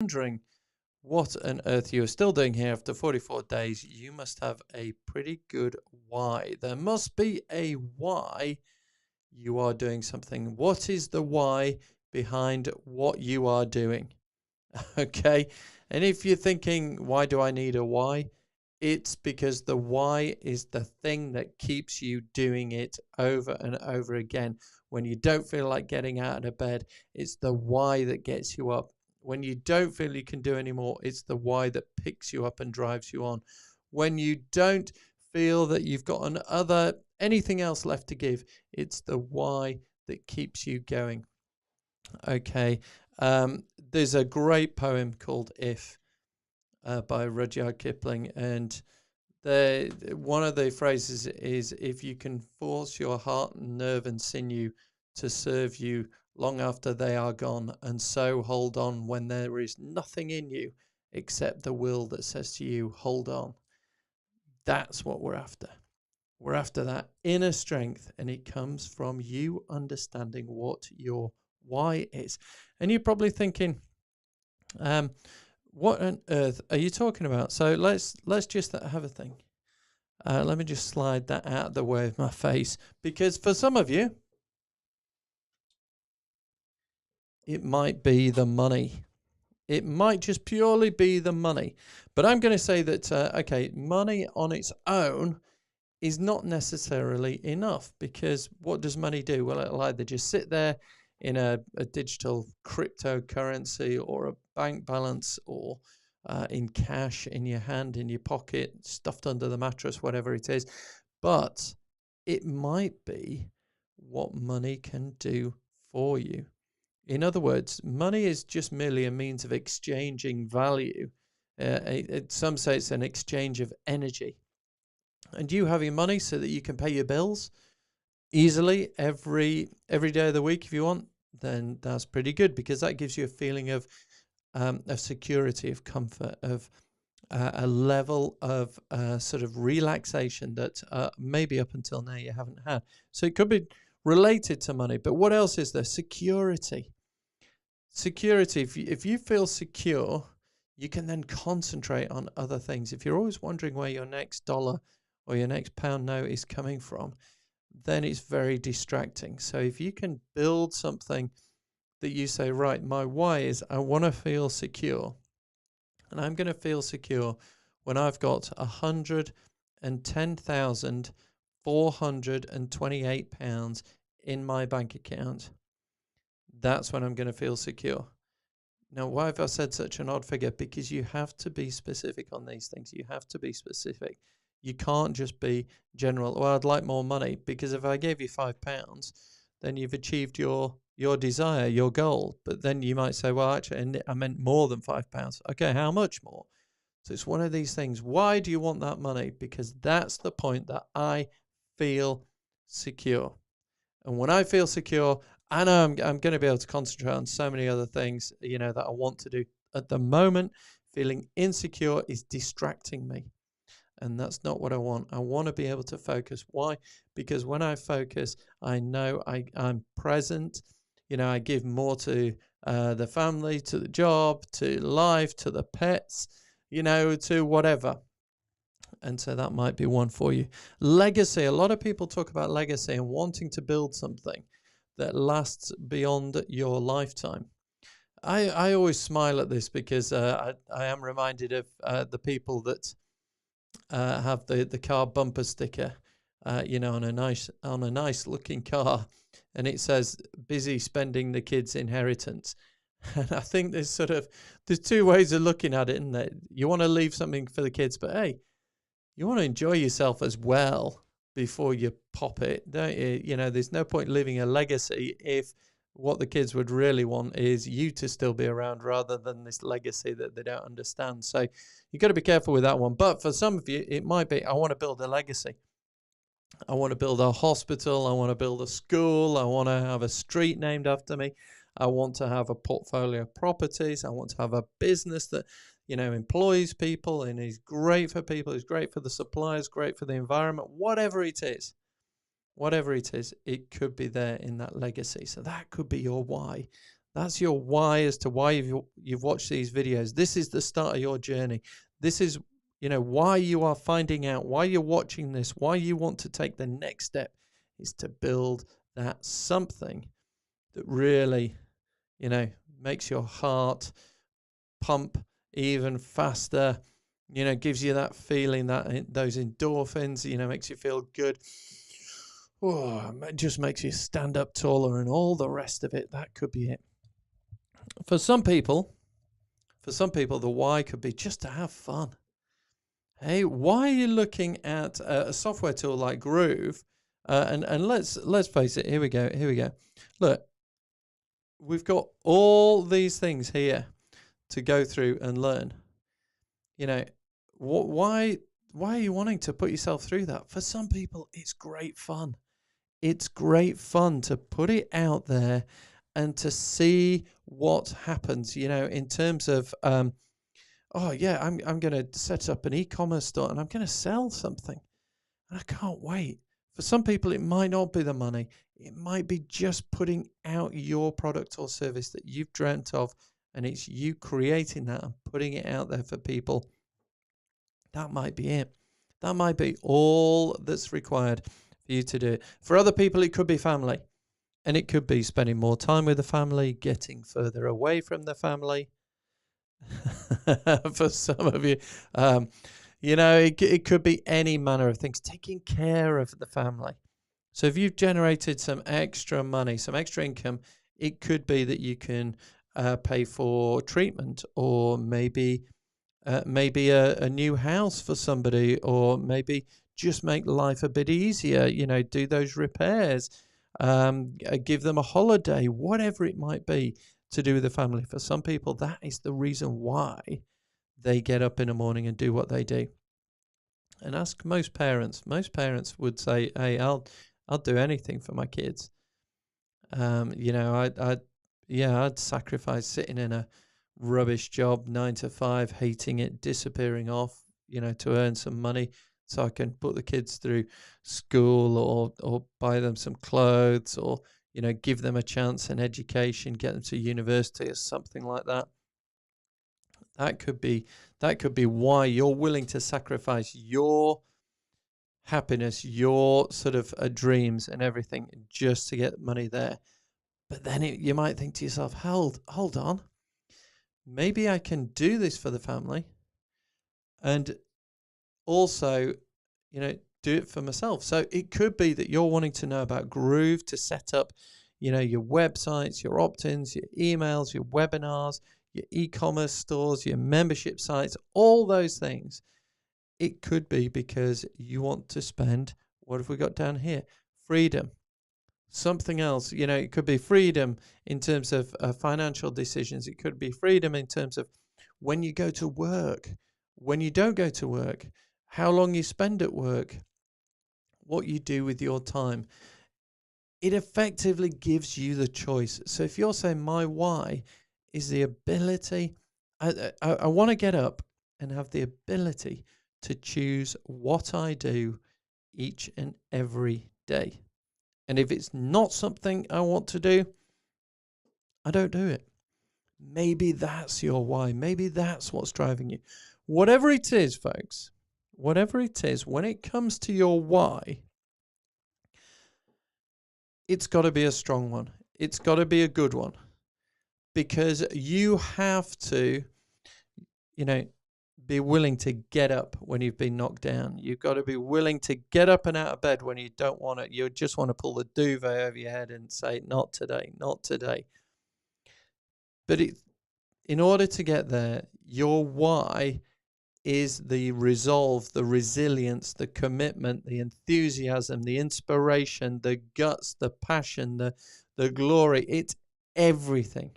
wondering what on earth you are still doing here after 44 days, you must have a pretty good why. There must be a why you are doing something. What is the why behind what you are doing? Okay. And if you're thinking, why do I need a why? It's because the why is the thing that keeps you doing it over and over again. When you don't feel like getting out of bed, it's the why that gets you up. When you don't feel you can do anymore, it's the why that picks you up and drives you on. When you don't feel that you've got anything else left to give, it's the why that keeps you going. Okay. There's a great poem called If by Rudyard Kipling, and one of the phrases is, if you can force your heart and nerve and sinew to serve you long after they are gone, and so hold on when there is nothing in you except the will that says to you, hold on. That's what we're after. We're after that inner strength, and it comes from you understanding what your why is. And you're probably thinking, what on earth are you talking about? So let's just have a think. Let me just slide that out of the way of my face, because for some of you, it might be the money. It might just purely be the money. But I'm going to say that, okay, money on its own is not necessarily enough, because what does money do? Well, it'll either just sit there in a digital cryptocurrency, or a bank balance, or in cash in your hand, in your pocket, stuffed under the mattress, whatever it is. But it might be what money can do for you. In other words, money is just merely a means of exchanging value. Some say it's an exchange of energy. And you having money so that you can pay your bills easily every day of the week if you want, then that's pretty good, because that gives you a feeling of security, of comfort, of a level of sort of relaxation that maybe up until now you haven't had. So it could be related to money. But what else is there? Security. Security. If you feel secure, you can then concentrate on other things. If you're always wondering where your next dollar or your next pound note is coming from, then it's very distracting. So if you can build something that you say, right, my why is I want to feel secure. And I'm going to feel secure when I've got £110,428 in my bank account. That's when I'm going to feel secure. Now, why have I said such an odd figure? Because you have to be specific on these things. You have to be specific. You can't just be general. Well, I'd like more money, because if I gave you £5, then you've achieved your desire, your goal. But then you might say, well, actually, I meant more than £5. Okay, how much more? So it's one of these things. Why do you want that money? Because that's the point that I feel secure. And when I feel secure, I know I'm going to be able to concentrate on so many other things, that I want to do. At the moment, feeling insecure is distracting me. And that's not what I want. I want to be able to focus. Why? Because when I focus, I know I'm present. I give more to the family, to the job, to life, to the pets, to whatever. And so that might be one for you. Legacy. A lot of people talk about legacy and wanting to build something that lasts beyond your lifetime. I always smile at this, because I am reminded of the people that have the car bumper sticker, on a nice looking car, and it says busy spending the kids' inheritance. And I think there's two ways of looking at it, isn't there? You want to leave something for the kids, but hey, you want to enjoy yourself as well before you pop it, don't you? There's no point leaving a legacy if what the kids would really want is you to still be around, rather than this legacy that they don't understand. So you've got to be careful with that one. But for some of you, it might be, I want to build a legacy. I want to build a hospital. I want to build a school. I want to have a street named after me. I want to have a portfolio of properties. I want to have a business that, employs people and is great for people, is great for the suppliers, great for the environment, whatever it is, it could be there in that legacy. So that could be your why. That's your why as to why you've watched these videos. This is the start of your journey. This is, why you are finding out, why you're watching this, why you want to take the next step is to build that something that really, makes your heart pump even faster, gives you that feeling, that those endorphins, makes you feel good. Oh, it just makes you stand up taller and all the rest of it. That could be it. For some people, the why could be just to have fun. Hey, why are you looking at a software tool like Groove? And let's face it. Here we go. Look, we've got all these things here to go through and learn. Why are you wanting to put yourself through that? For some people, it's great fun. It's great fun to put it out there and to see what happens, in terms of, I'm going to set up an e-commerce store and I'm going to sell something. And I can't wait. For some people, it might not be the money. It might be just putting out your product or service that you've dreamt of, and it's you creating that and putting it out there for people. That might be it. That might be all that's required for you to do it. For other people, it could be family. And it could be spending more time with the family, getting further away from the family. For some of you, it could be any manner of things, taking care of the family. So if you've generated some extra money, some extra income, it could be that you can pay for treatment, or maybe a new house for somebody, or maybe just make life a bit easier, do those repairs, give them a holiday, whatever it might be to do with the family. For some people, that is the reason why they get up in the morning and do what they do. And ask most parents. Most parents would say, hey, I'll do anything for my kids. I'd sacrifice sitting in a rubbish job, 9 to 5, hating it, disappearing off, to earn some money so I can put the kids through school, or buy them some clothes, or, give them a chance in education, get them to university or something like that. That could be why you're willing to sacrifice your happiness, your sort of dreams and everything just to get money there. But then you might think to yourself, hold on. Maybe I can do this for the family and also, do it for myself. So it could be that you're wanting to know about Groove to set up, your websites, your opt-ins, your emails, your webinars, your e-commerce stores, your membership sites, all those things. It could be because you want to spend, what have we got down here? Freedom. Something else, it could be freedom in terms of financial decisions. It could be freedom in terms of when you go to work, when you don't go to work, how long you spend at work, what you do with your time. It effectively gives you the choice. So if you're saying my why is the ability, I want to get up and have the ability to choose what I do each and every day. And if it's not something I want to do, I don't do it. Maybe that's your why. Maybe that's what's driving you. Whatever it is, folks, whatever it is, when it comes to your why, it's got to be a strong one. It's got to be a good one. Because you have to, be willing to get up when you've been knocked down. You've got to be willing to get up and out of bed when you don't want it. You just want to pull the duvet over your head and say, not today, not today. But in order to get there, your why is the resolve, the resilience, the commitment, the enthusiasm, the inspiration, the guts, the passion, the glory. It's everything.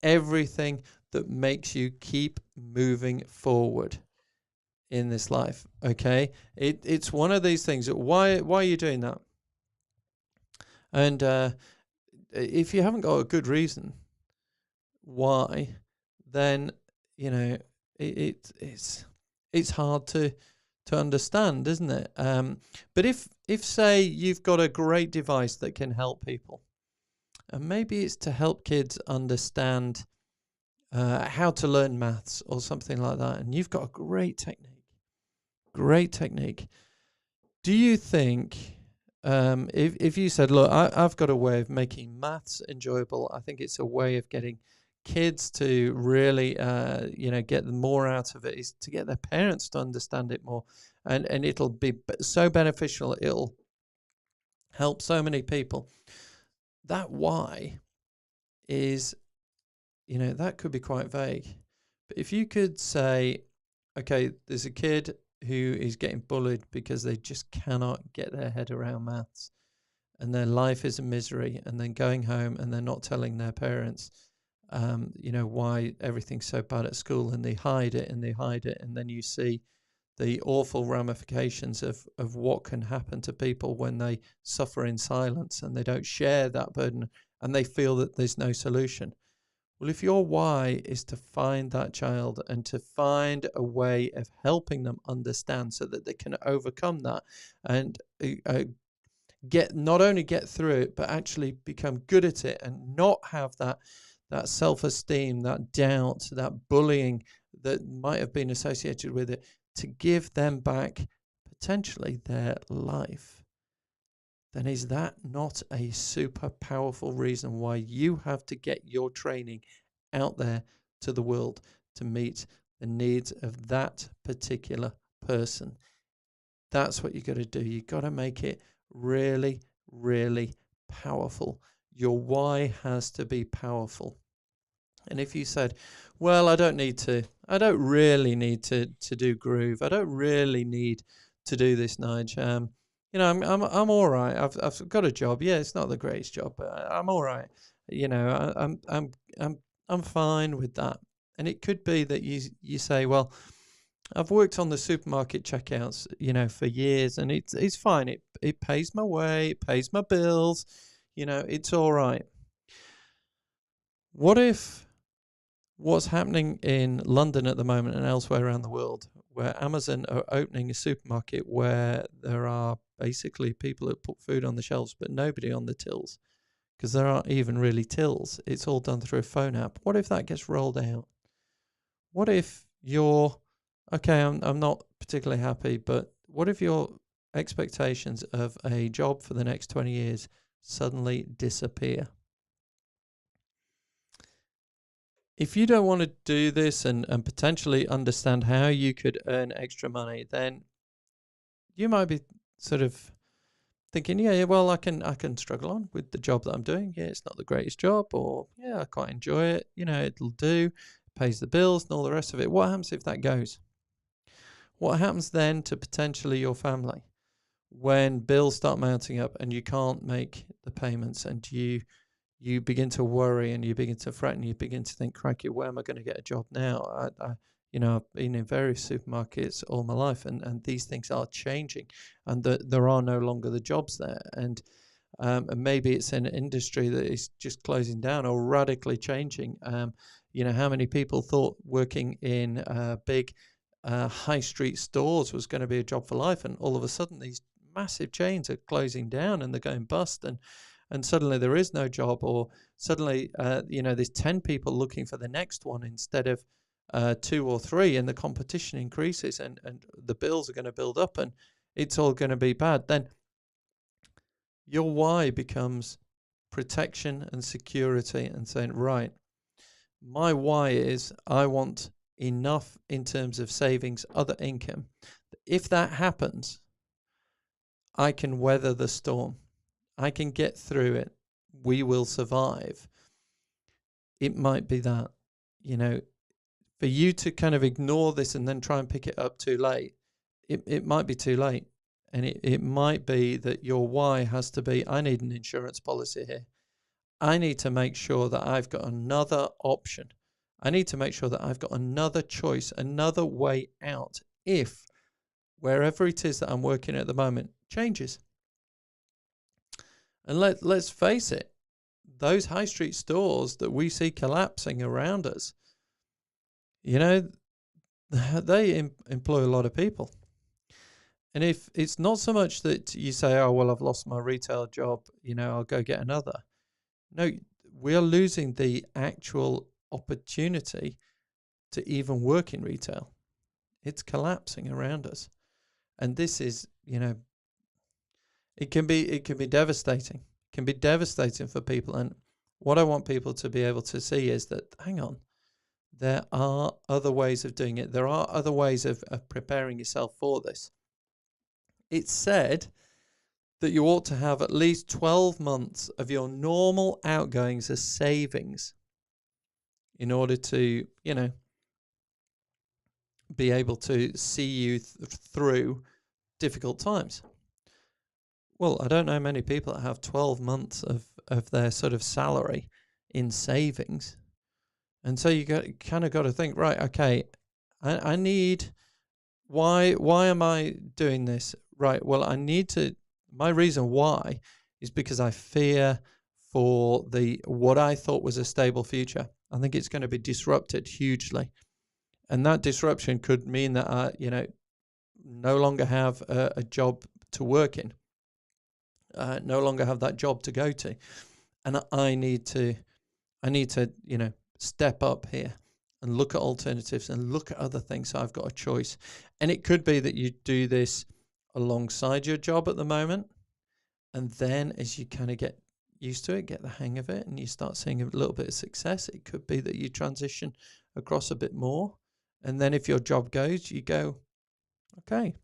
Everything that makes you keep moving forward in this life. Okay, it's one of these things. Why are you doing that? And if you haven't got a good reason why, then it's hard to understand, isn't it? But if say you've got a great device that can help people, And maybe it's to help kids understand how to learn maths or something like that. And you've got a great technique. Great technique. Do you think, if you said, look, I've got a way of making maths enjoyable, I think it's a way of getting kids to really, get more out of it, is to get their parents to understand it more. And it'll be so beneficial. It'll help so many people. That why is, that could be quite vague. But if you could say, okay, there's a kid who is getting bullied because they just cannot get their head around maths and their life is a misery, and then going home and they're not telling their parents, why everything's so bad at school, and they hide it and they hide it. And then you see the awful ramifications of what can happen to people when they suffer in silence and they don't share that burden and they feel that there's no solution. Well, if your why is to find that child and to find a way of helping them understand so that they can overcome that and not only get through it, but actually become good at it and not have that self-esteem, that doubt, that bullying that might have been associated with it, to give them back potentially their life, then is that not a super powerful reason why you have to get your training out there to the world to meet the needs of that particular person? That's what you got to do. You got to make it really, really powerful. Your why has to be powerful. And if you said, well, I don't really need to do Groove. I don't really need to do this, Nigel. I'm all right. I've got a job. Yeah, it's not the greatest job, but I'm all right. I'm fine with that. And it could be that you say, well, I've worked on the supermarket checkouts, for years, and it's fine. It pays my way, it pays my bills, it's all right. What if what's happening in London at the moment and elsewhere around the world, where Amazon are opening a supermarket where there are basically people that put food on the shelves, but nobody on the tills, because there aren't even really tills. It's all done through a phone app. What if that gets rolled out? What if I'm not particularly happy, but what if your expectations of a job for the next 20 years suddenly disappear? If you don't want to do this and potentially understand how you could earn extra money, then you might be sort of thinking, yeah, well, I can struggle on with the job that I'm doing. Yeah, it's not the greatest job, or yeah, I quite enjoy it. It'll do, pays the bills and all the rest of it. What happens if that goes? What happens then to potentially your family when bills start mounting up and you can't make the payments, and you begin to worry and you begin to fret and you begin to think, crikey, where am I going to get a job now? I've been in various supermarkets all my life, and these things are changing, and there are no longer the jobs there. And maybe it's an industry that is just closing down or radically changing. How many people thought working in big high street stores was going to be a job for life, and all of a sudden these massive chains are closing down and they're going bust, and suddenly there is no job, or suddenly there's 10 people looking for the next one instead of 2 or 3, and the competition increases, and the bills are going to build up, and it's all going to be bad. Then your why becomes protection and security, and saying, right, my why is I want enough in terms of savings, other income. If that happens, I can weather the storm. I can get through it. We will survive. It might be that, for you to kind of ignore this and then try and pick it up too late, it might be too late. And it might be that your why has to be, I need an insurance policy here. I need to make sure that I've got another option. I need to make sure that I've got another choice, another way out, if wherever it is that I'm working at the moment changes. And let's face it, those high street stores that we see collapsing around us, they employ a lot of people. And if it's not so much that you say, oh, well, I've lost my retail job, I'll go get another. No, we are losing the actual opportunity to even work in retail. It's collapsing around us. And this is, it can be devastating. It can be devastating for people. And what I want people to be able to see is that, hang on, there are other ways of doing it. There are other ways of preparing yourself for this. It's said that you ought to have at least 12 months of your normal outgoings as savings in order to, be able to see you through difficult times. Well, I don't know many people that have 12 months of their sort of salary in savings. And so you kind of got to think, right, okay, I need, why am I doing this? Right, well, my reason why is because I fear for what I thought was a stable future. I think it's going to be disrupted hugely. And that disruption could mean that I, no longer have a job to work in, no longer have that job to go to. And I need to, step up here and look at alternatives and look at other things. So I've got a choice. And it could be that you do this alongside your job at the moment. And then as you kind of get used to it, get the hang of it, and you start seeing a little bit of success, it could be that you transition across a bit more. And then if your job goes, you go, okay,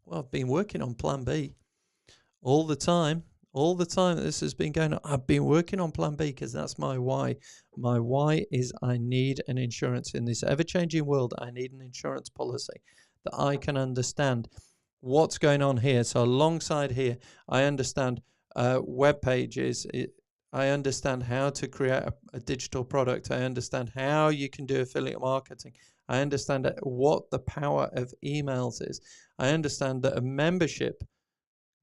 well, I've been working on plan B all the time that this has been going on. I've been working on plan B because that's my why. My why is I need an insurance in this ever-changing world. I need an insurance policy that I can understand what's going on here. So alongside here, I understand web pages. I understand how to create a digital product. I understand how you can do affiliate marketing. I understand what the power of emails is. I understand that a membership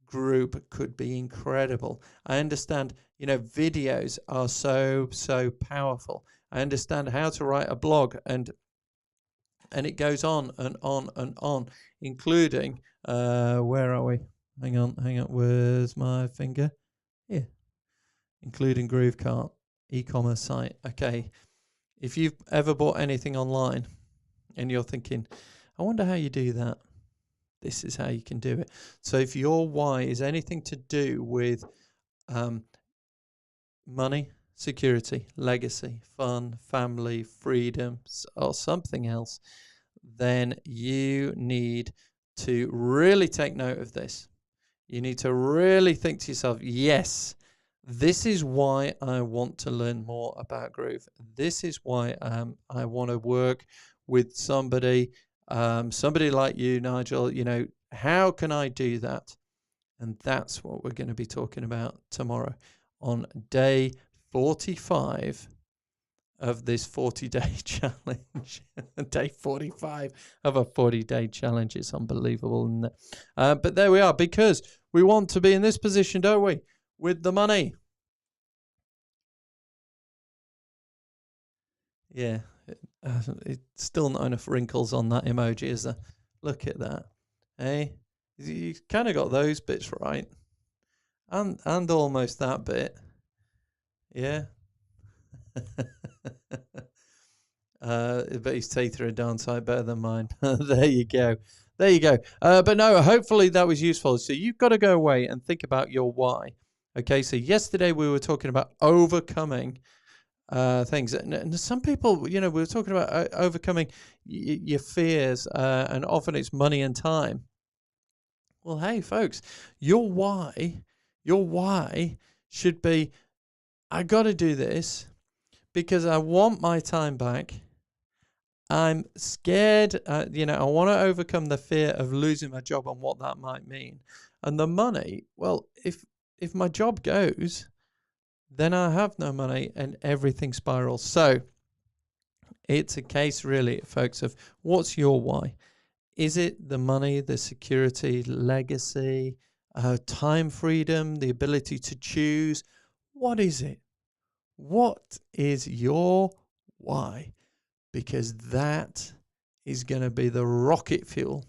group could be incredible. I understand, videos are so powerful. I understand how to write a blog, and it goes on and on and on, including where are we? Hang on. Where's my finger? Here. Including Groovecart, e-commerce site. Okay. If you've ever bought anything online and you're thinking, I wonder how you do that, this is how you can do it. So if your why is anything to do with money, security, legacy, fun, family, freedom, or something else, then you need to really take note of this. You need to really think to yourself, yes, this is why I want to learn more about Groove. This is why I want to work with somebody like you, Nigel. How can I do that? And that's what we're going to be talking about tomorrow on day 45 of this 40-day challenge. Day 45 of a 40-day challenge. It's unbelievable, isn't it? But there we are, because we want to be in this position, don't we? With the money. Yeah, it's still not enough wrinkles on that emoji, is there? Look at that. Hey, you kind of got those bits right. And almost that bit. Yeah. But his teeth are a darn sight better than mine. There you go. But no, hopefully that was useful. So you've got to go away and think about your why. Okay, so yesterday we were talking about overcoming things. And some people, we were talking about overcoming your fears, and often it's money and time. Well, hey, folks, your why should be, I got to do this because I want my time back. I'm scared, I want to overcome the fear of losing my job and what that might mean. And the money, well, if my job goes, then I have no money and everything spirals. So it's a case really, folks, of what's your why? Is it the money, the security, legacy, time freedom, the ability to choose? What is it? What is your why? Because that is going to be the rocket fuel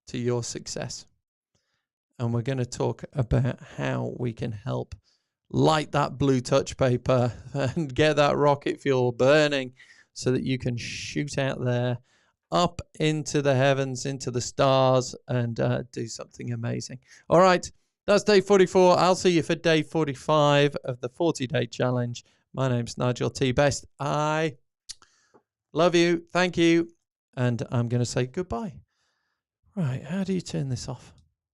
to your success. And we're going to talk about how we can help light that blue touch paper and get that rocket fuel burning so that you can shoot out there up into the heavens, into the stars, and do something amazing. All right, that's day 44. I'll see you for day 45 of the 40-day challenge. My name's Nigel T. Best. I love you. Thank you. And I'm going to say goodbye. Right, how do you turn this off?